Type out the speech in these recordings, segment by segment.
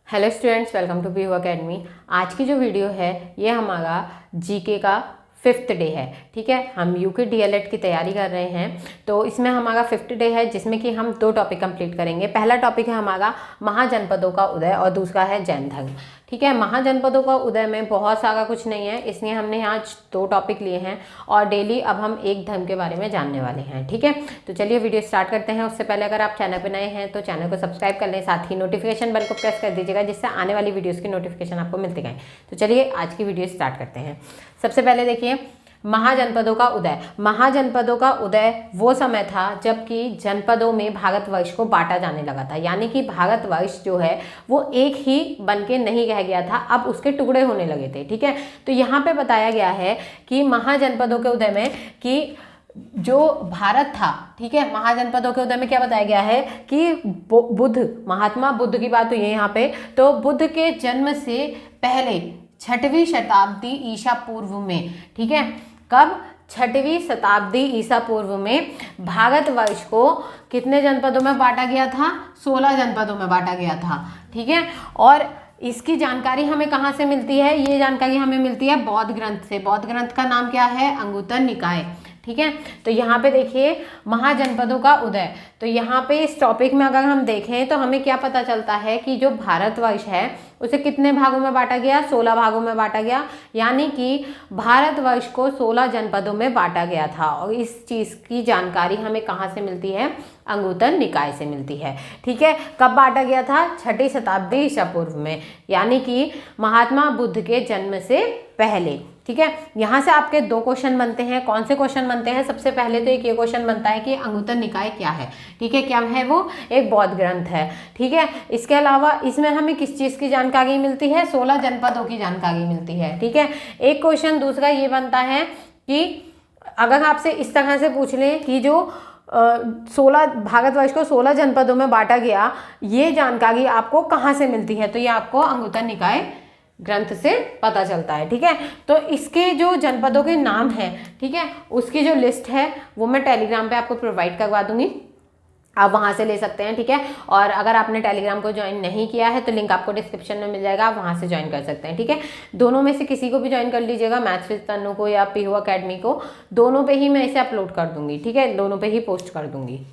Hello students, welcome to PU academy. आज की जो वीडियो है ये हमारा जीके का 5th डे है। ठीक है, हम यूके डीएलएड की तैयारी कर रहे हैं, तो इसमें हमारा 5th डे है जिसमें कि हम 2 टॉपिक कंप्लीट करेंगे। पहला टॉपिक है हमारा महाजनपदों का उदय और दूसरा है जैन धर्म। ठीक है, महाजनपदों का उदय में बहुत सारा कुछ नहीं है, इसलिए हमने यहाँ 2 टॉपिक लिए हैं और डेली अब हम एक धर्म के बारे में जानने वाले हैं। ठीक है, तो चलिए वीडियो स्टार्ट करते हैं। उससे पहले अगर आप चैनल पर नए हैं तो चैनल को सब्सक्राइब कर लें, साथ ही नोटिफिकेशन बेल को प्रेस कर दीजिएगा जिससे आने वाली वीडियोज़ की नोटिफिकेशन आपको मिलती रहें। तो चलिए आज की वीडियो स्टार्ट करते हैं। सबसे पहले देखिए, महाजनपदों का उदय। महाजनपदों का उदय वो समय था जबकि जनपदों में भारतवर्ष को बांटा जाने लगा था, यानी कि भारतवर्ष जो है वो एक ही बन के नहीं रह गया था, अब उसके टुकड़े होने लगे थे। ठीक है, तो यहाँ पे बताया गया है कि महाजनपदों के उदय में कि जो भारत था, ठीक है, महाजनपदों के उदय में क्या बताया गया है कि बुद्ध, महात्मा बुद्ध की बात हुई है यहाँ पे। तो बुद्ध के जन्म से पहले 6वीं शताब्दी ईसा पूर्व में, ठीक है, कब 6वीं शताब्दी ईसा पूर्व में भारतवर्ष को कितने जनपदों में बांटा गया था? 16 जनपदों में बांटा गया था। ठीक है, और इसकी जानकारी हमें कहाँ से मिलती है? ये जानकारी हमें मिलती है बौद्ध ग्रंथ से। बौद्ध ग्रंथ का नाम क्या है? अंगुत्तर निकाय। ठीक है, तो यहाँ पे देखिए महाजनपदों का उदय। तो यहाँ पे इस टॉपिक में अगर हम देखें तो हमें क्या पता चलता है कि जो भारतवर्ष है उसे कितने भागों में बांटा गया? 16 भागों में बांटा गया, यानी कि भारतवर्ष को 16 जनपदों में बांटा गया था। और इस चीज़ की जानकारी हमें कहाँ से मिलती है? अंगुत्तर निकाय से मिलती है। ठीक है, कब बांटा गया था? 6वीं शताब्दी ईसा पूर्व में, यानी कि महात्मा बुद्ध के जन्म से पहले। ठीक है, यहाँ से आपके 2 क्वेश्चन बनते हैं। कौन से क्वेश्चन बनते हैं? सबसे पहले तो एक ये क्वेश्चन बनता है कि अंगुत्तर निकाय क्या है। ठीक है, क्या है वो? एक बौद्ध ग्रंथ है। ठीक है, इसके अलावा इसमें हमें किस चीज़ की जानकारी मिलती है? 16 जनपदों की जानकारी मिलती है। ठीक है, एक क्वेश्चन दूसरा ये बनता है कि अगर आपसे इस तरह से पूछ लें कि जो 16 भारतवर्ष को 16 जनपदों में बांटा गया, ये जानकारी आपको कहाँ से मिलती है? तो ये आपको अंगुत्तर निकाय ग्रंथ से पता चलता है। ठीक है, तो इसके जो जनपदों के नाम हैं, ठीक है, उसकी जो लिस्ट है वो मैं टेलीग्राम पे आपको प्रोवाइड करवा दूंगी, आप वहाँ से ले सकते हैं। ठीक है, और अगर आपने टेलीग्राम को ज्वाइन नहीं किया है तो लिंक आपको डिस्क्रिप्शन में मिल जाएगा, आप वहाँ से ज्वाइन कर सकते हैं। ठीक है, दोनों में से किसी को भी ज्वाइन कर लीजिएगा, मैथ्स विद तन्नू को या पीयू अकेडमी को, दोनों पे ही मैं इसे अपलोड कर दूंगी। ठीक है, दोनों पे ही पोस्ट कर दूंगी।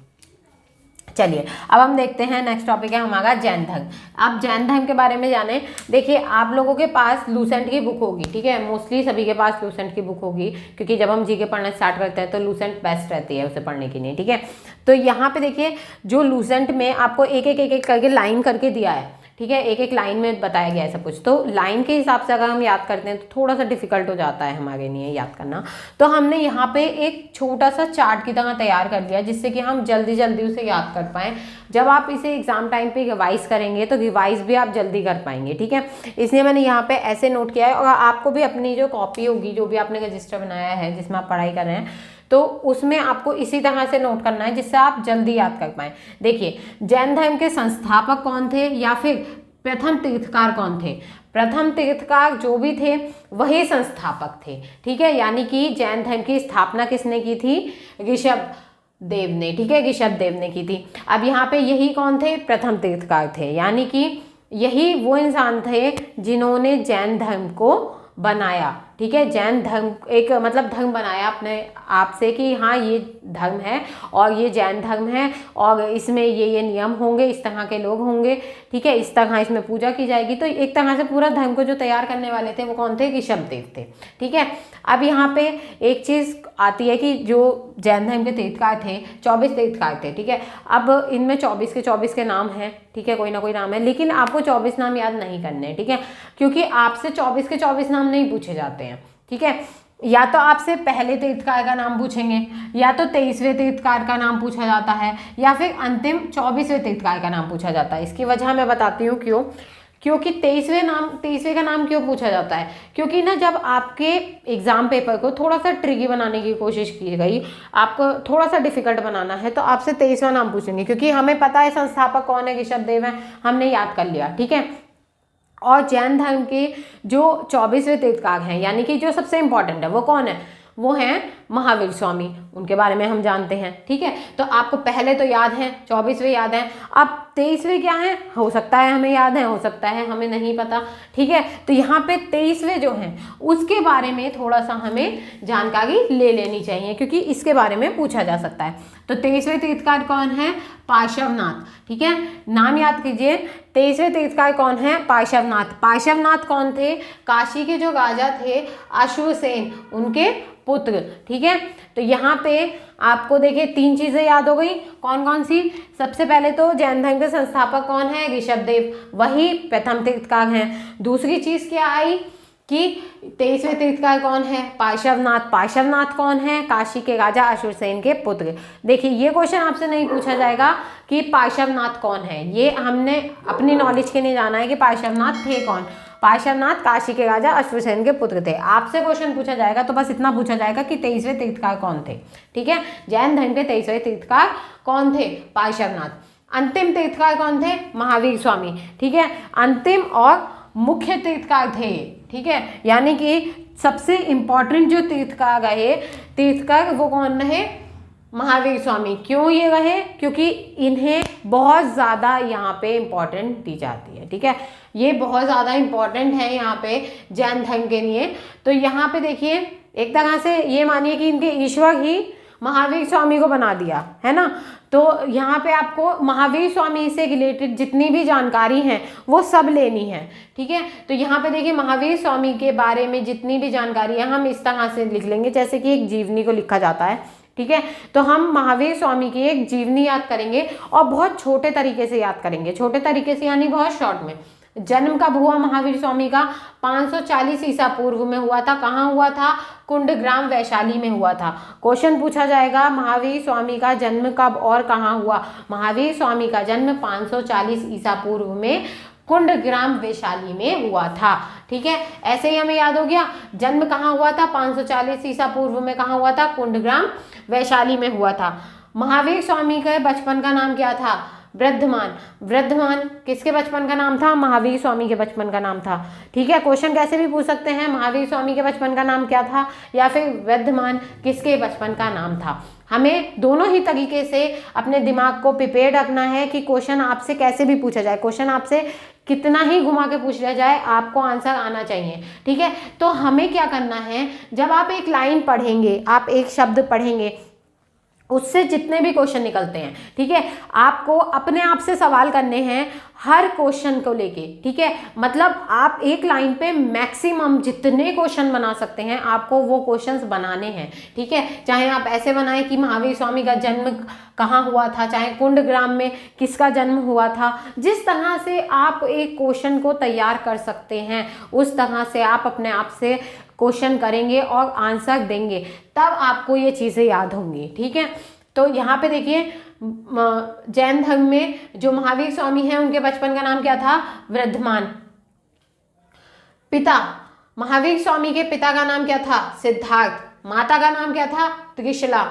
चलिए अब हम देखते हैं, नेक्स्ट टॉपिक है हमारा जैन धर्म। आप जैन धर्म के बारे में जाने। देखिए, आप लोगों के पास लूसेंट की बुक होगी। ठीक है, मोस्टली सभी के पास लूसेंट की बुक होगी, क्योंकि जब हम जीके पढ़ना स्टार्ट करते हैं तो लूसेंट बेस्ट रहती है उसे पढ़ने के लिए। ठीक है, तो यहाँ पे देखिए जो लूसेंट में आपको एक एक करके लाइन करके दिया है। ठीक है, एक एक लाइन में बताया गया है सब कुछ, तो लाइन के हिसाब से अगर हम याद करते हैं तो थोड़ा सा डिफिकल्ट हो जाता है हमारे लिए याद करना। तो हमने यहाँ पे एक छोटा सा चार्ट की तरह तैयार कर लिया जिससे कि हम जल्दी जल्दी उसे याद कर पाएँ। जब आप इसे एग्जाम टाइम पे रिवाइज करेंगे तो रिवाइज भी आप जल्दी कर पाएंगे। ठीक है, इसलिए मैंने यहाँ पे ऐसे नोट किया है, और आपको भी अपनी जो कॉपी होगी, जो भी आपने रजिस्टर बनाया है जिसमें आप पढ़ाई कर रहे हैं, तो उसमें आपको इसी तरह से नोट करना है जिससे आप जल्दी याद कर पाएं। देखिए, जैन धर्म के संस्थापक कौन थे या फिर प्रथम तीर्थकार कौन थे? प्रथम तीर्थकार जो भी थे वही संस्थापक थे। ठीक है, यानी कि जैन धर्म की स्थापना किसने की थी? ऋषभ देव ने। ठीक है, ऋषभ देव ने की थी। अब यहाँ पे यही कौन थे? प्रथम तीर्थकार थे, यानी कि यही वो इंसान थे जिन्होंने जैन धर्म को बनाया। ठीक है, जैन धर्म एक मतलब धर्म बनाया अपने आप से कि हाँ ये धर्म है और ये जैन धर्म है और इसमें ये नियम होंगे, इस तरह के लोग होंगे। ठीक है, इस तरह इसमें पूजा की जाएगी। तो एक तरह से पूरा धर्म को जो तैयार करने वाले थे वो कौन थे? ऋषभ देव थे। ठीक है, अब यहाँ पे एक चीज़ आती है कि जो जैन धर्म के तीर्थकार थे, 24 तीर्थकार थे। ठीक है, अब इनमें 24 के 24 के नाम हैं। ठीक है, कोई ना कोई नाम है, लेकिन आपको 24 नाम याद नहीं करने हैं। ठीक है, क्योंकि आपसे 24 के 24 नाम नहीं पूछे जाते हैं। ठीक है, या तो आपसे पहले तीर्थकार का नाम पूछेंगे, या तो 23वें तीर्थकार का नाम पूछा जाता है, या फिर अंतिम 24वें तीर्थकार का नाम पूछा जाता है। इसकी वजह मैं बताती हूँ क्यों। क्योंकि 23वें का नाम क्यों पूछा जाता है? क्योंकि ना जब आपके एग्जाम पेपर को थोड़ा सा ट्रिकी बनाने की कोशिश की गई, आपको थोड़ा सा डिफिकल्ट बनाना है, तो आपसे 23वां नाम पूछेंगे, क्योंकि हमें पता है संस्थापक कौन है, ऋषभ देव है, हमने याद कर लिया। ठीक है, और जैन धर्म के जो 24वें तीर्थकार हैं, यानी कि जो सबसे इंपॉर्टेंट है, वो कौन है? वो हैं महावीर स्वामी, उनके बारे में हम जानते हैं। ठीक है, तो आपको पहले तो याद है 24वें याद है, अब 23वें क्या है, हो सकता है हमें याद है, हो सकता है हमें नहीं पता। ठीक है, तो यहाँ पे 23वें जो हैं उसके बारे में थोड़ा सा हमें जानकारी ले लेनी चाहिए, क्योंकि इसके बारे में पूछा जा सकता है। तो 23वें तीर्थकार कौन है, पार्श्वनाथ। ठीक है, नाम याद कीजिए, 23वें तीर्थकार कौन है, पार्श्वनाथ। पार्श्वनाथ कौन थे, काशी के जो राजा थे अश्वसेन, उनके पुत्र। ठीक है, तो यहाँ पे आपको देखिए 3 चीजें याद हो गई, कौन कौन सी, सबसे पहले तो जैन धर्म के संस्थापक कौन है, ऋषभदेव, वही प्रथम तीर्थकार हैं। दूसरी चीज क्या आई कि 23वें तीर्थकार कौन है, पार्श्वनाथ। पार्श्वनाथ कौन है, काशी के राजा अश्वसेन के पुत्र। देखिए ये क्वेश्चन आपसे नहीं पूछा जाएगा कि पार्श्वनाथ कौन है, ये हमने अपनी नॉलेज के लिए जाना है कि पार्श्वनाथ थे कौन। पार्श्वनाथ काशी के राजा अश्वसेन के पुत्र थे। आपसे क्वेश्चन पूछा जाएगा तो बस इतना पूछा जाएगा कि 23वें तीर्थकार कौन थे। ठीक है, जैन धर्म के 23वें तीर्थकार कौन थे, पार्श्वनाथ। अंतिम तीर्थकार कौन थे, महावीर स्वामी। ठीक है, अंतिम और मुख्य तीर्थकार थे। ठीक है, यानी कि सबसे इंपॉर्टेंट जो तीर्थकार रहे, तीर्थकार वो कौन रहे, महावीर स्वामी। क्यों ये रहे, क्योंकि इन्हें बहुत ज़्यादा यहाँ पे इम्पोर्टेंट दी जाती है। ठीक है, ये बहुत ज़्यादा इम्पोर्टेंट है यहाँ पे जैन धर्म के लिए। तो यहाँ पे देखिए एक तरह से ये मानिए कि इनके ईश्वर ही महावीर स्वामी को बना दिया है ना। तो यहाँ पे आपको महावीर स्वामी से रिलेटेड जितनी भी जानकारी है वो सब लेनी है। ठीक है, तो यहाँ पे देखिए महावीर स्वामी के बारे में जितनी भी जानकारी है हम इस तरह से लिख लेंगे जैसे कि एक जीवनी को लिखा जाता है। ठीक है, तो हम महावीर स्वामी की एक जीवनी याद करेंगे और बहुत छोटे तरीके से याद करेंगे, छोटे तरीके से यानी बहुत शॉर्ट में। जन्म कब हुआ महावीर स्वामी का, 540 ईसा पूर्व में हुआ था। कहाँ हुआ था, कुंडग्राम वैशाली में हुआ था। क्वेश्चन पूछा जाएगा महावीर स्वामी का जन्म कब और कहाँ हुआ। महावीर स्वामी का जन्म 540 ईसा पूर्व में कुंडग्राम वैशाली में हुआ था। ठीक है, ऐसे ही हमें याद हो गया जन्म कहाँ हुआ था, 540 ईसा पूर्व में कहाँ हुआ था, कुंडग्राम वैशाली में हुआ था। महावीर स्वामी के बचपन का नाम क्या था, वृद्धमान। वृद्धमान किसके बचपन का नाम था, महावीर स्वामी के बचपन का नाम था। ठीक है, क्वेश्चन कैसे भी पूछ सकते हैं महावीर स्वामी के बचपन का नाम क्या था या फिर वृद्धमान किसके बचपन का नाम था। हमें दोनों ही तरीके से अपने दिमाग को प्रिपेयर्ड रखना है कि क्वेश्चन आपसे कैसे भी पूछा जाए, क्वेश्चन आपसे कितना ही घुमा के पूछ लिया जाए आपको आंसर आना चाहिए। ठीक है, तो हमें क्या करना है, जब आप एक लाइन पढ़ेंगे, आप एक शब्द पढ़ेंगे, उससे जितने भी क्वेश्चन निकलते हैं, ठीक है, आपको अपने आप से सवाल करने हैं हर क्वेश्चन को लेके। ठीक है, मतलब आप एक लाइन पे मैक्सिमम जितने क्वेश्चन बना सकते हैं आपको वो क्वेश्चंस बनाने हैं। ठीक है, चाहे आप ऐसे बनाएं कि महावीर स्वामी का जन्म कहाँ हुआ था, चाहे कुंडग्राम में किसका जन्म हुआ था, जिस तरह से आप एक क्वेश्चन को तैयार कर सकते हैं उस तरह से आप अपने आप से क्वेश्चन करेंगे और आंसर देंगे, तब आपको ये चीज़ें याद होंगी। ठीक है, तो यहाँ पे देखिए जैन धर्म में जो महावीर स्वामी हैं उनके बचपन का नाम क्या था, वृद्धमान। पिता, महावीर स्वामी के पिता का नाम क्या था, सिद्धार्थ। माता का नाम क्या था, त्रिशला।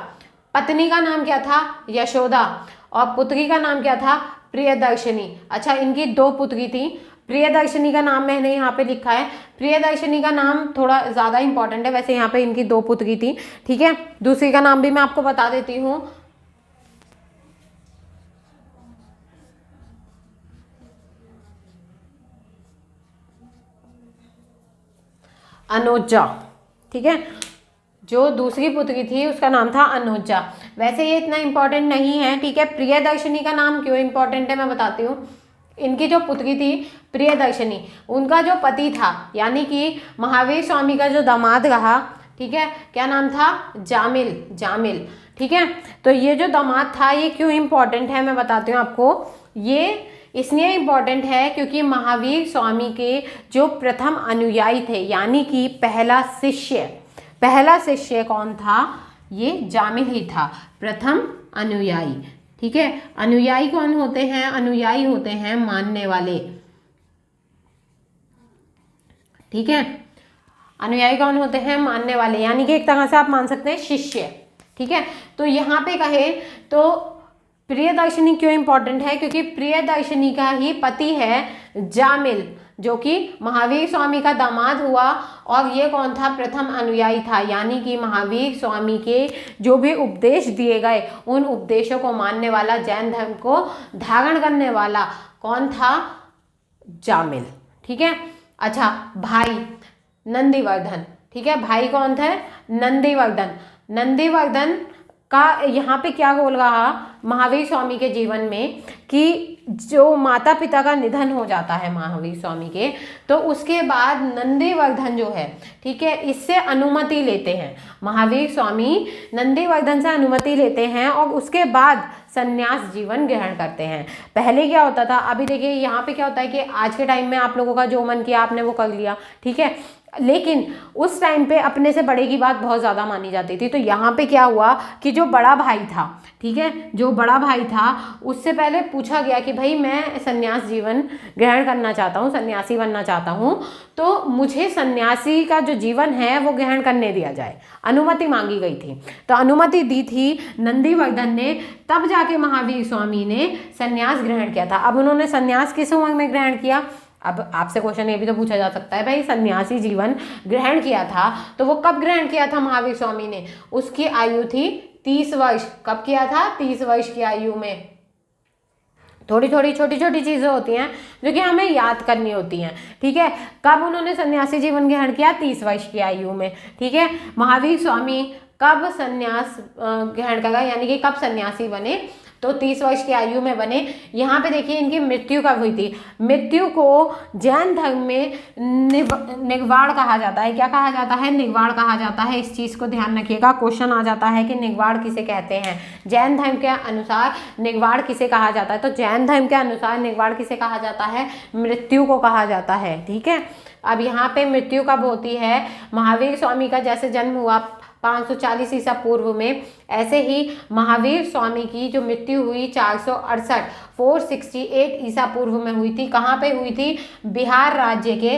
पत्नी का नाम क्या था, यशोदा। और पुत्री का नाम क्या था, प्रियदर्शनी। अच्छा, इनकी 2 पुत्री थी। प्रियदर्शनी का नाम मैंने यहाँ पे लिखा है, प्रियदर्शनी का नाम थोड़ा ज़्यादा इंपॉर्टेंट है, वैसे यहाँ पे इनकी 2 पुत्री थी। ठीक है, दूसरी का नाम भी मैं आपको बता देती हूँ, अनुजा। ठीक है, जो दूसरी पुत्री थी उसका नाम था अनुजा। वैसे ये इतना इंपॉर्टेंट नहीं है। ठीक है, प्रियदर्शनी का नाम क्यों इंपॉर्टेंट है मैं बताती हूँ। इनकी जो पुत्री थी प्रियदर्शनी, उनका जो पति था यानी कि महावीर स्वामी का जो दामाद रहा, ठीक है, क्या नाम था, जामिल। जामिल। ठीक है, तो ये जो दामाद था ये क्यों इम्पोर्टेंट है मैं बताती हूँ आपको। ये इसलिए इम्पॉर्टेंट है क्योंकि महावीर स्वामी के जो प्रथम अनुयायी थे यानी कि पहला शिष्य कौन था, ये जामिल ही था, प्रथम अनुयायी। ठीक है, अनुयायी कौन होते हैं, अनुयायी होते हैं मानने वाले। ठीक है, अनुयायी कौन होते हैं, मानने वाले, यानी कि एक तरह से आप मान सकते हैं शिष्य। ठीक है, तो यहाँ पे कहे तो प्रियदर्शनी क्यों इंपॉर्टेंट है, क्योंकि प्रियदर्शनी का ही पति है जामिल, जो कि महावीर स्वामी का दामाद हुआ। और ये कौन था? प्रथम अनुयायी था, यानी कि महावीर स्वामी के जो भी उपदेश दिए गए उन उपदेशों को मानने वाला, जैन धर्म को धारण करने वाला कौन था? जामिल। ठीक है। अच्छा, भाई नंदीवर्धन। ठीक है, भाई कौन थे? नंदीवर्धन। नंदीवर्धन का यहाँ पे क्या रोल रहा महावीर स्वामी के जीवन में कि जो माता पिता का निधन हो जाता है महावीर स्वामी के, तो उसके बाद नंदीवर्धन जो है, ठीक है, इससे अनुमति लेते हैं। महावीर स्वामी नंदीवर्धन से अनुमति लेते हैं और उसके बाद संन्यास जीवन ग्रहण करते हैं। पहले क्या होता था, अभी देखिए यहाँ पे क्या होता है कि आज के टाइम में आप लोगों का जो मन किया आपने वो कर लिया, ठीक है, लेकिन उस टाइम पे अपने से बड़े की बात बहुत ज़्यादा मानी जाती थी। तो यहाँ पे क्या हुआ कि जो बड़ा भाई था, ठीक है, जो बड़ा भाई था उससे पहले पूछा गया कि भाई मैं संन्यास जीवन ग्रहण करना चाहता हूँ, सन्यासी बनना चाहता हूँ, तो मुझे सन्यासी का जो जीवन है वो ग्रहण करने दिया जाए। अनुमति मांगी गई थी, तो अनुमति दी थी नंदीवर्धन ने, तब जाके महावीर स्वामी ने संन्यास ग्रहण किया था। अब उन्होंने संन्यास किस उम्र में ग्रहण किया? अब आपसे क्वेश्चन ये भी तो पूछा जा सकता है, भाई सन्यासी जीवन ग्रहण किया था तो वो कब ग्रहण किया था महावीर स्वामी ने? उसकी आयु थी 30 वर्ष। कब किया था? 30 वर्ष की आयु में। थोड़ी थोड़ी छोटी छोटी चीज़ें होती हैं जो कि हमें याद करनी होती हैं, ठीक है। कब उन्होंने सन्यासी जीवन ग्रहण किया? 30 वर्ष की आयु में, ठीक है। महावीर स्वामी कब संन्यास ग्रहण करा, यानी कि कब सन्यासी बने? तो 30 वर्ष की आयु में बने। यहाँ पे देखिए इनकी मृत्यु कब हुई थी? मृत्यु को जैन धर्म में निगवाड़ कहा जाता है। क्या कहा जाता है? निगवाड़ कहा जाता है। इस चीज़ को ध्यान रखिएगा, क्वेश्चन आ जाता है कि निगवाड़ किसे कहते हैं। जैन धर्म के अनुसार निगवाड़ किसे कहा जाता है? तो जैन धर्म के अनुसार निगवाड़ किसे कहा जाता है? मृत्यु को कहा जाता है, ठीक है। अब यहाँ पे मृत्यु कब होती है? महावीर स्वामी का जैसे जन्म हुआ 540 ईसा पूर्व में, ऐसे ही महावीर स्वामी की जो मृत्यु हुई 468 ईसा पूर्व में हुई थी। कहाँ पे हुई थी? बिहार राज्य के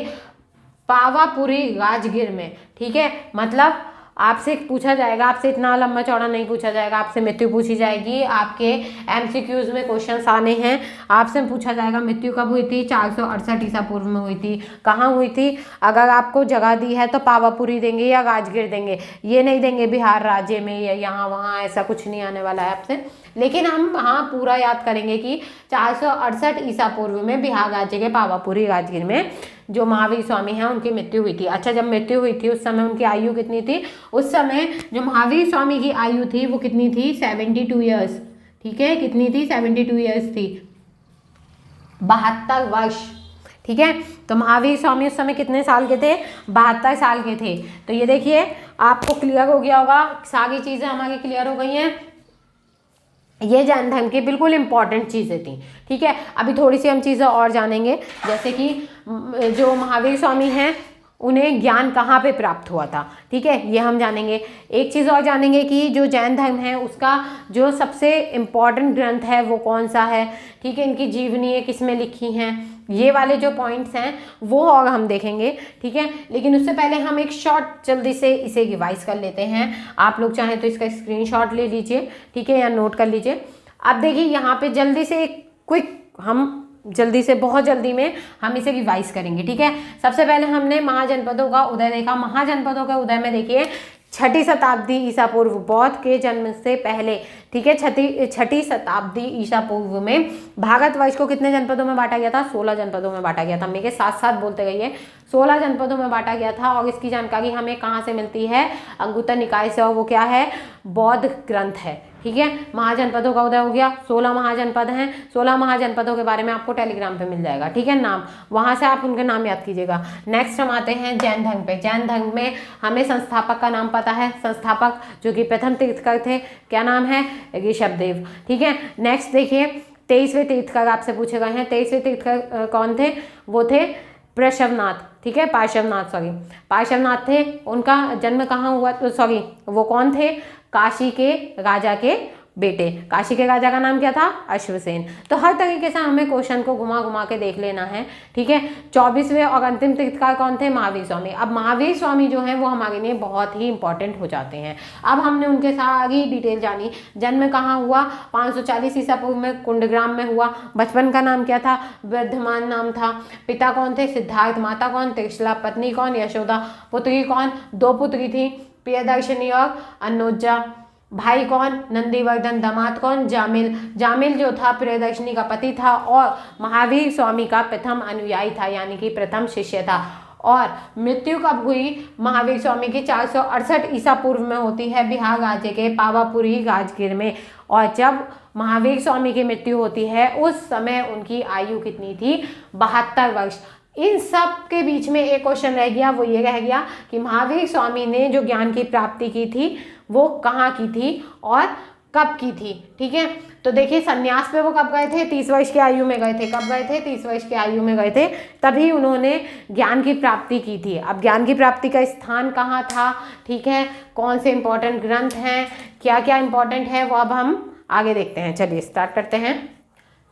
पावापुरी राजगीर में, ठीक है। मतलब आपसे पूछा जाएगा, आपसे इतना लंबा चौड़ा नहीं पूछा जाएगा, आपसे मृत्यु पूछी जाएगी। आपके MCQs में क्वेश्चंस आने हैं, आपसे पूछा जाएगा मृत्यु कब हुई थी? 468 ईसा पूर्व में हुई थी। कहाँ हुई थी? अगर आपको जगह दी है तो पावापुरी देंगे या राजगीर देंगे, ये नहीं देंगे बिहार राज्य में या यहाँ वहाँ, ऐसा कुछ नहीं आने वाला है आपसे। लेकिन हम हाँ पूरा याद करेंगे कि 468 ईसा पूर्व में बिहार राज्य के पावापुरी राजगीर में जो महावीर स्वामी हैं उनकी मृत्यु हुई थी। अच्छा, जब मृत्यु हुई थी उस समय उनकी आयु कितनी थी? उस समय जो महावीर स्वामी की आयु थी वो कितनी थी? 72 ईयर्स, ठीक है। कितनी थी? 72 ईयर्स थी, 72 वर्ष, ठीक है। तो महावीर स्वामी उस समय कितने साल के थे? 72 साल के थे। तो ये देखिए आपको क्लियर हो गया होगा, सारी चीज़ें हमारी क्लियर हो गई हैं। ये जैन धर्म की बिल्कुल इंपॉर्टेंट चीज़ें थी, ठीक है। अभी थोड़ी सी हम चीज़ें और जानेंगे, जैसे कि जो महावीर स्वामी हैं उन्हें ज्ञान कहाँ पे प्राप्त हुआ था, ठीक है, ये हम जानेंगे। एक चीज़ और जानेंगे कि जो जैन धर्म है उसका जो सबसे इम्पॉर्टेंट ग्रंथ है वो कौन सा है, ठीक है। इनकी जीवनी किसमें लिखी हैं, ये वाले जो पॉइंट्स हैं वो और हम देखेंगे, ठीक है। लेकिन उससे पहले हम एक शॉर्ट जल्दी से इसे रिवाइज कर लेते हैं। आप लोग चाहें तो इसका स्क्रीनशॉट ले लीजिए, ठीक है, या नोट कर लीजिए। अब देखिए यहाँ पे जल्दी से एक क्विक, हम जल्दी से बहुत जल्दी में हम इसे रिवाइज करेंगे, ठीक है। सबसे पहले हमने महाजनपदों का उदय देखा। महाजनपदों के उदय में देखिए 6ठी शताब्दी ईसा पूर्व, बौद्ध के जन्म से पहले, ठीक है, 6ठी शताब्दी ईसा पूर्व में भारतवर्ष को कितने जनपदों में बांटा गया था? 16 जनपदों में बांटा गया था। मेरे साथ साथ बोलते रहिए, 16 जनपदों में बांटा गया था। और इसकी जानकारी हमें कहाँ से मिलती है? अंगुत्तर निकाय से, और वो क्या है? बौद्ध ग्रंथ है, ठीक है। महाजनपदों का उदय हो गया, 16 महाजनपद हैं। 16 महाजनपदों के बारे में आपको टेलीग्राम पे मिल जाएगा, ठीक है, नाम, वहाँ से आप उनके नाम याद कीजिएगा। नेक्स्ट हम आते हैं जैन धर्म पे। जैन धर्म में हमें संस्थापक का नाम पता है, संस्थापक जो कि प्रथम तीर्थकर थे, क्या नाम है? ऋषभदेव, ठीक है। नेक्स्ट देखिए 23वें तीर्थकर आपसे पूछे गए हैं। 23वें तीर्थकर कौन थे? वो थे पार्श्वनाथ, ठीक है, पार्श्वनाथ थे। उनका जन्म कहाँ हुआ? तो सॉरी, वो कौन थे? काशी के राजा के बेटे। काशी के राजा का नाम क्या था? अश्वसेन। तो हर तरीके से हमें क्वेश्चन को घुमा घुमा के देख लेना है, ठीक है। 24वें और अंतिम तीर्थकार कौन थे? महावीर स्वामी। अब महावीर स्वामी जो हैं वो हमारे लिए बहुत ही इंपॉर्टेंट हो जाते हैं। अब हमने उनके सारी डिटेल जानी। जन्म कहाँ हुआ? 540 ईसा पूर्व में कुंडग्राम में हुआ। बचपन का नाम क्या था? वर्धमान नाम था। पिता कौन थे? सिद्धार्थ। माता कौन? त्रिशला। पत्नी कौन? यशोदा। पुत्री कौन? 2 पुत्री थी, प्रियदर्शनी और अनोजा। भाई कौन? नंदीवर्धन। दामाद कौन? जामिल। जामिल जो था प्रियदर्शनी का पति था और महावीर स्वामी का प्रथम अनुयायी था, यानी कि प्रथम शिष्य था। और मृत्यु कब हुई महावीर स्वामी की? 468 ईसा पूर्व में होती है, बिहार राज्य के पावापुरी राजगीर में। और जब महावीर स्वामी की मृत्यु होती है उस समय उनकी आयु कितनी थी? 72 वर्ष। इन सब के बीच में एक क्वेश्चन रह गया, वो ये रह गया कि महावीर स्वामी ने जो ज्ञान की प्राप्ति की थी वो कहाँ की थी और कब की थी, ठीक है। तो देखिए संन्यास पे वो कब गए थे? 30 वर्ष की आयु में गए थे। कब गए थे? 30 वर्ष की आयु में गए थे, तभी उन्होंने ज्ञान की प्राप्ति की थी। अब ज्ञान की प्राप्ति का स्थान कहाँ था, ठीक है, कौन से इंपॉर्टेंट ग्रंथ हैं, क्या क्या इंपॉर्टेंट है, वो अब हम आगे देखते हैं। चलिए स्टार्ट करते हैं।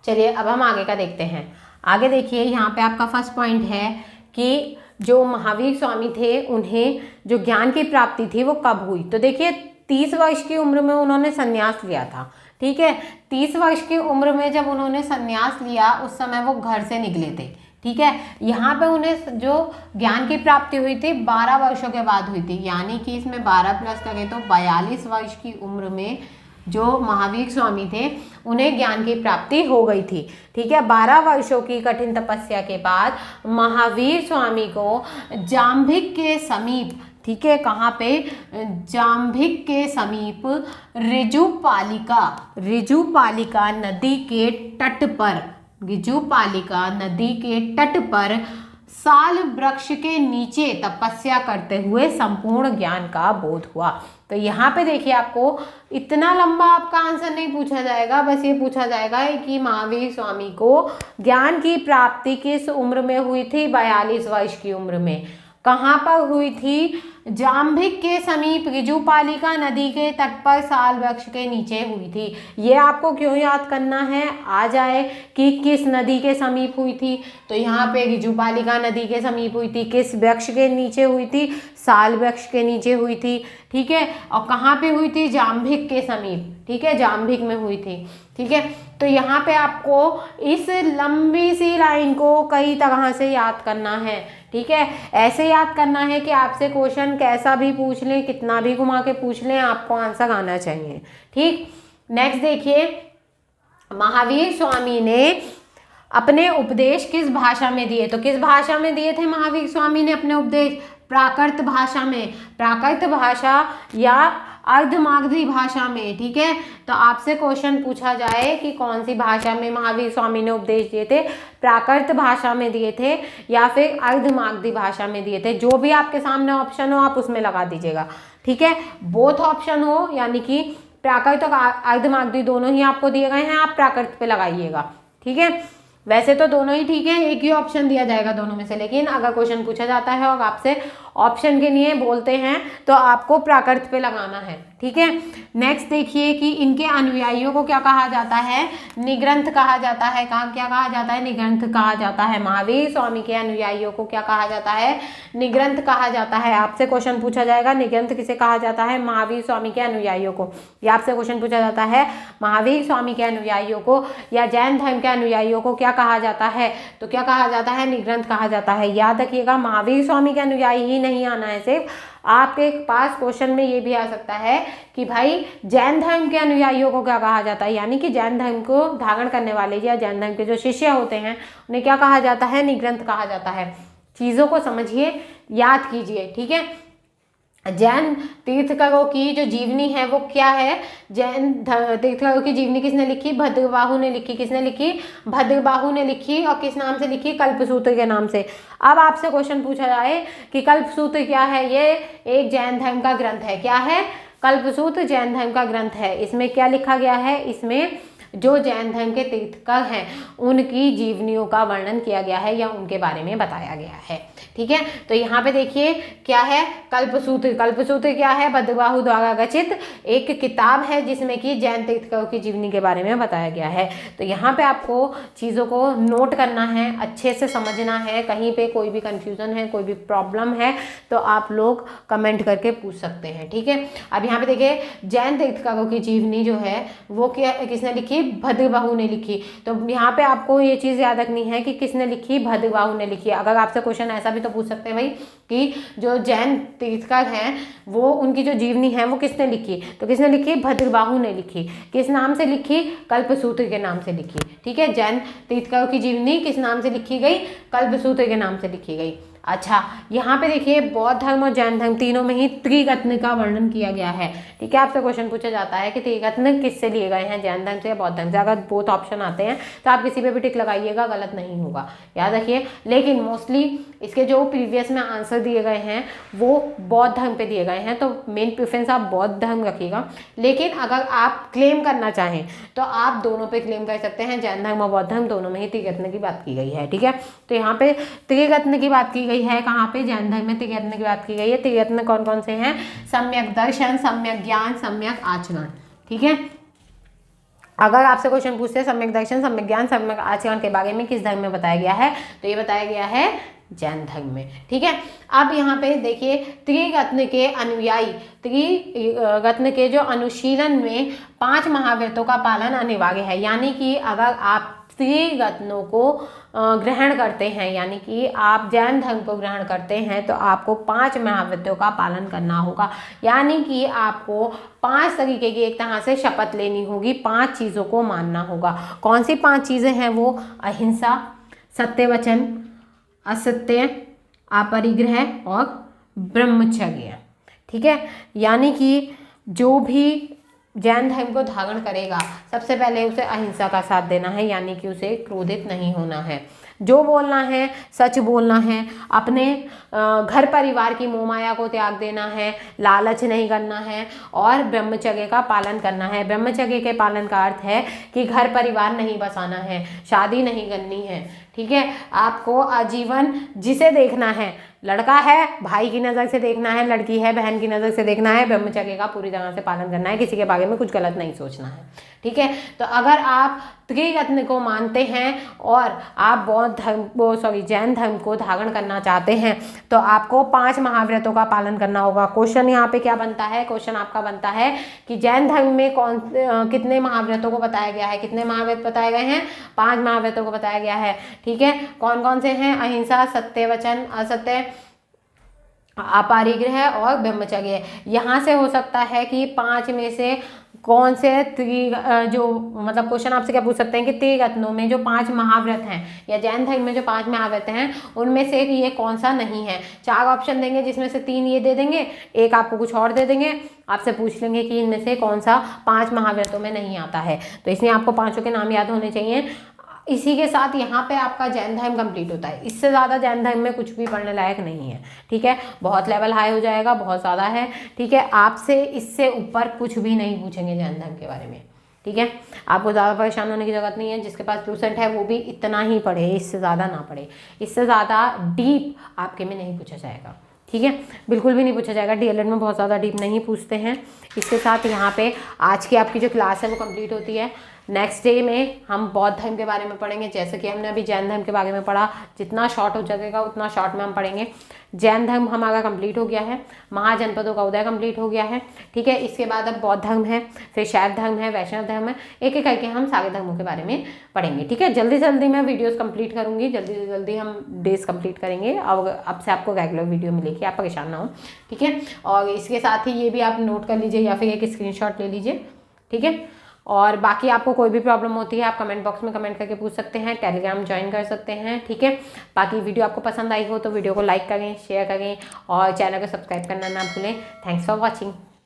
चलिए अब हम आगे का देखते हैं। आगे देखिए यहाँ पे आपका फर्स्ट पॉइंट है कि जो महावीर स्वामी थे उन्हें जो ज्ञान की प्राप्ति थी वो कब हुई। तो देखिए 30 वर्ष की उम्र में उन्होंने संन्यास लिया था, ठीक है। 30 वर्ष की उम्र में जब उन्होंने संन्यास लिया उस समय वो घर से निकले थे, ठीक है। यहाँ पे उन्हें जो ज्ञान की प्राप्ति हुई थी 12 वर्षों के बाद हुई थी, यानी कि इसमें 12 प्लस करें तो 42 वर्ष की उम्र में जो महावीर स्वामी थे उन्हें ज्ञान की प्राप्ति हो गई थी, ठीक है। 12 वर्षों की कठिन तपस्या के बाद महावीर स्वामी को जाम्भिक के समीप, ठीक है, कहाँ पे? जाम्भिक के समीप ऋजुपालिका नदी के तट पर, ऋजुपालिका नदी के तट पर साल वृक्ष के नीचे तपस्या करते हुए संपूर्ण ज्ञान का बोध हुआ। तो यहाँ पे देखिए आपको इतना लंबा आपका आंसर नहीं पूछा जाएगा, बस ये पूछा जाएगा कि महावीर स्वामी को ज्ञान की प्राप्ति किस उम्र में हुई थी? 42 वर्ष की उम्र में। कहाँ पर हुई थी? जाम्भिक के समीप ऋजुपालिका नदी के तट पर साल वृक्ष के नीचे हुई थी। ये आपको क्यों याद करना है? आ जाए कि किस नदी के समीप हुई थी, तो यहाँ पे ऋजुपालिका नदी के समीप हुई थी। किस वृक्ष के नीचे हुई थी? साल वृक्ष के नीचे हुई थी, ठीक है। और कहाँ पे हुई थी? जाम्भिक के समीप, ठीक है, जाम्भिक में हुई थी, ठीक है। तो यहाँ पे आपको इस लंबी सी लाइन को कई तरह से याद करना है, ठीक है। ऐसे याद करना है कि आपसे क्वेश्चन कैसा भी पूछ लें, कितना भी घुमा के पूछ लें, आपको आंसर आना चाहिए, ठीक। नेक्स्ट देखिए, महावीर स्वामी ने अपने उपदेश किस भाषा में दिए? तो किस भाषा में दिए थे महावीर स्वामी ने अपने उपदेश? प्राकृत भाषा में, प्राकृत भाषा या अर्धमागधी भाषा में, ठीक है। तो आपसे क्वेश्चन पूछा जाए कि कौन सी भाषा में महावीर स्वामी ने उपदेश दिए थे? प्राकृत भाषा में दिए थे या फिर अर्धमागधी भाषा में दिए थे? जो भी आपके सामने ऑप्शन हो आप उसमें लगा दीजिएगा, ठीक है। बोथ ऑप्शन हो यानी कि प्राकृत और अर्धमागधी दोनों ही आपको दिए गए हैं, आप प्राकृत पे लगाइएगा, ठीक है। वैसे तो दोनों ही ठीक है, एक ही ऑप्शन दिया जाएगा दोनों में से, लेकिन अगर क्वेश्चन पूछा जाता है और आपसे ऑप्शन के लिए बोलते हैं तो आपको प्राकृत पे लगाना है, ठीक है। नेक्स्ट देखिए कि इनके अनुयायियों को क्या कहा जाता है? निग्रंथ कहा जाता है। क्या कहा जाता है? निग्रंथ कहा जाता है। महावीर स्वामी के अनुयायियों को क्या कहा जाता है? निग्रंथ कहा जाता है। आपसे क्वेश्चन पूछा जाएगा निग्रंथ किसे कहा जाता है? महावीर स्वामी के अनुयायियों को। या आपसे क्वेश्चन पूछा जाता है महावीर स्वामी के अनुयायियों को या जैन धर्म के अनुयायियों को क्या कहा जाता है? तो क्या कहा जाता है? निग्रंथ कहा जाता है। याद रखिएगा महावीर स्वामी के अनुयायी ही नहीं आना है, सिर्फ आपके पास क्वेश्चन में ये भी आ सकता है कि भाई जैन धर्म के अनुयायियों को क्या कहा जाता है, यानी कि जैन धर्म को धारण करने वाले या जैन धर्म के जो शिष्य होते हैं उन्हें क्या कहा जाता है? निग्रंथ कहा जाता है। चीज़ों को समझिए, याद कीजिए, ठीक है। जैन तीर्थंकरों की जो जीवनी है वो क्या है? जैन तीर्थंकरों की जीवनी किसने लिखी? भद्रबाहु ने लिखी। किसने लिखी? भद्रबाहु ने लिखी। और किस नाम से लिखी? कल्पसूत्र के नाम से। अब आपसे क्वेश्चन पूछा जाए कि कल्पसूत्र क्या है? ये एक जैन धर्म का ग्रंथ है। क्या है? कल्पसूत्र जैन धर्म का ग्रंथ है। इसमें क्या लिखा गया है? इसमें जो जैन धर्म के तीर्थंकर हैं उनकी जीवनियों का वर्णन किया गया है या उनके बारे में बताया गया है। ठीक है, तो यहाँ पे देखिए क्या है, कल्पसूत्र। कल्पसूत्र क्या है, भद्रबाहु द्वारा रचित एक किताब है जिसमें कि जैन तीर्थंकरों की जीवनी के बारे में बताया गया है। तो यहाँ पे आपको चीज़ों को नोट करना है, अच्छे से समझना है, कहीं पे कोई भी कंफ्यूजन है, कोई भी प्रॉब्लम है तो आप लोग कमेंट करके पूछ सकते हैं। ठीक है, अब यहाँ पे देखिए जैन तीर्थंकरों की जीवनी जो है वो किसने लिखी, भद्रबाहु ने लिखी। तो यहाँ पे आपको ये चीज़ याद रखनी है कि किसने लिखी, भद्रबाहु ने लिखी। अगर आपसे क्वेश्चन ऐसा भी तो पूछ सकते हैं भाई कि जो जैन तीर्थंकर हैं वो उनकी जो जीवनी है वो किसने लिखी, तो किसने लिखी, भद्रबाहु ने लिखी। किस नाम से लिखी, कल्पसूत्र के नाम से लिखी। ठीक है, जैन तीर्थंकरों की जीवनी किस नाम से लिखी गई, कल्पसूत्र के नाम से लिखी गई। अच्छा, यहाँ पे देखिए बौद्ध धर्म और जैन धर्म तीनों में ही त्रिरत्न का वर्णन किया गया है। ठीक है, आपसे क्वेश्चन पूछा जाता है कि त्रिरत्न किससे लिए गए हैं, जैन धर्म से या बौद्ध धर्म से। अगर बोथ ऑप्शन आते हैं तो आप किसी पे भी टिक लगाइएगा, गलत नहीं होगा, याद रखिए। लेकिन मोस्टली इसके जो प्रीवियस में आंसर दिए गए हैं वो बौद्ध धर्म पे दिए गए हैं, तो मेन प्रेफरेंस आप बौद्ध धर्म रखिएगा। लेकिन अगर आप क्लेम करना चाहें तो आप दोनों पे क्लेम कर सकते हैं, जैन धर्म और बौद्ध धर्म दोनों में ही त्रिरत्न की बात की गई है। ठीक है, तो यहाँ पे त्रिरत्न की बात की गई है, कहाँ पे, जैन धर्म में त्रिरत्न की बात की गई है। त्रिरत्न कौन कौन से हैं, सम्यक दर्शन, सम्यक ज्ञान, सम्यक आचरण। ठीक है, अगर आपसे क्वेश्चन पूछते हैं सम्यक दर्शन, सम्यक ज्ञान, सम्यक आचरण के बारे में किस धर्म में बताया गया है, तो ये बताया गया है जैन धर्म में। ठीक है, अब यहाँ पे देखिए त्रिरत्न के अनुयायी, त्रिरत्न के जो अनुशीलन में 5 महाव्रतों का पालन अनिवार्य है। यानी कि अगर आप त्रिरत्नों को ग्रहण करते हैं, यानी कि आप जैन धर्म को ग्रहण करते हैं तो आपको 5 महाव्रतों का पालन करना होगा। यानी कि आपको 5 तरीके की एक तरह से शपथ लेनी होगी, 5 चीज़ों को मानना होगा। कौन सी 5 चीज़ें हैं वो, अहिंसा, सत्य वचन, असत्य, अपरिग्रह और ब्रह्मचर्य। ठीक है, यानी कि जो भी जैन धर्म को धारण करेगा सबसे पहले उसे अहिंसा का साथ देना है, यानी कि उसे क्रोधित नहीं होना है, जो बोलना है सच बोलना है, अपने घर परिवार की मोह माया को त्याग देना है, लालच नहीं करना है और ब्रह्मचर्य का पालन करना है। ब्रह्मचर्य के पालन का अर्थ है कि घर परिवार नहीं बसाना है, शादी नहीं करनी है। ठीक है, आपको आजीवन जिसे देखना है, लड़का है भाई की नज़र से देखना है, लड़की है बहन की नज़र से देखना है, ब्रह्मचर्य का पूरी तरह से पालन करना है, किसी के बारे में कुछ गलत नहीं सोचना है। ठीक है, तो अगर आप त्रिरत्न को मानते हैं और आप बौद्ध धर्म जैन धर्म को धारण करना चाहते हैं तो आपको 5 महाव्रतों का पालन करना होगा। क्वेश्चन यहाँ पे क्या बनता है, क्वेश्चन आपका बनता है कि जैन धर्म में कितने महाव्रतों को बताया गया है, कितने महाव्रत बताए गए हैं, 5 महाव्रतों को बताया गया है। ठीक है, कौन कौन से हैं, अहिंसा, सत्य वचन, असत्य, अपरिग्रह और ब्रह्मचर्य। यहाँ से हो सकता है कि 5 में से कौन से जो मतलब क्वेश्चन आपसे क्या पूछ सकते हैं कि त्रिरत्नों में जो 5 महाव्रत हैं या जैन धर्म में जो 5 महाव्रत हैं उनमें से ये कौन सा नहीं है। 4 ऑप्शन देंगे जिसमें से 3 ये दे देंगे, एक आपको कुछ और दे देंगे, आपसे पूछ लेंगे कि इनमें से कौन सा 5 महाव्रतों में नहीं आता है। तो इसलिए आपको 5 के नाम याद होने चाहिए। इसी के साथ यहाँ पे आपका जैन धर्म कंप्लीट होता है। इससे ज़्यादा जैन धर्म में कुछ भी पढ़ने लायक नहीं है। ठीक है, बहुत लेवल हाई हो जाएगा, बहुत ज़्यादा है। ठीक है, आपसे इससे ऊपर कुछ भी नहीं पूछेंगे जैन धर्म के बारे में। ठीक है, आपको ज़्यादा परेशान होने की ज़रूरत नहीं है। जिसके पास लूसेंट है वो भी इतना ही पढ़े, इससे ज़्यादा ना पढ़े। इससे ज़्यादा डीप आपके में नहीं पूछा जाएगा। ठीक है, बिल्कुल भी नहीं पूछा जाएगा। डीएलएड में बहुत ज़्यादा डीप नहीं पूछते हैं। इसके साथ यहाँ पे आज की आपकी जो क्लास है वो कंप्लीट होती है। नेक्स्ट डे में हम बौद्ध धर्म के बारे में पढ़ेंगे, जैसे कि हमने अभी जैन धर्म के बारे में पढ़ा। जितना शॉर्ट हो जाएगा उतना शॉर्ट में हम पढ़ेंगे। जैन धर्म हमारा कंप्लीट हो गया है, महाजनपदों का उदय कंप्लीट हो गया है। ठीक है, इसके बाद अब बौद्ध धर्म है, फिर शैव धर्म है, वैष्णव धर्म है, एक एक करके हम सारे धर्मों के बारे में पढ़ेंगे। ठीक है, जल्दी से जल्दी मैं वीडियोस कंप्लीट करूँगी, जल्दी से जल्दी हम डेज कंप्लीट करेंगे। अब से आपको रेगुलर वीडियो मिलेगी, आप परेशान ना हो। ठीक है, और इसके साथ ही ये भी आप नोट कर लीजिए या फिर एक स्क्रीनशॉट ले लीजिए। ठीक है, और बाकी आपको कोई भी प्रॉब्लम होती है आप कमेंट बॉक्स में कमेंट करके पूछ सकते हैं, टेलीग्राम ज्वाइन कर सकते हैं। ठीक है, बाकी वीडियो आपको पसंद आई हो तो वीडियो को लाइक करें, शेयर करें और चैनल को सब्सक्राइब करना ना भूलें। Thanks for watching.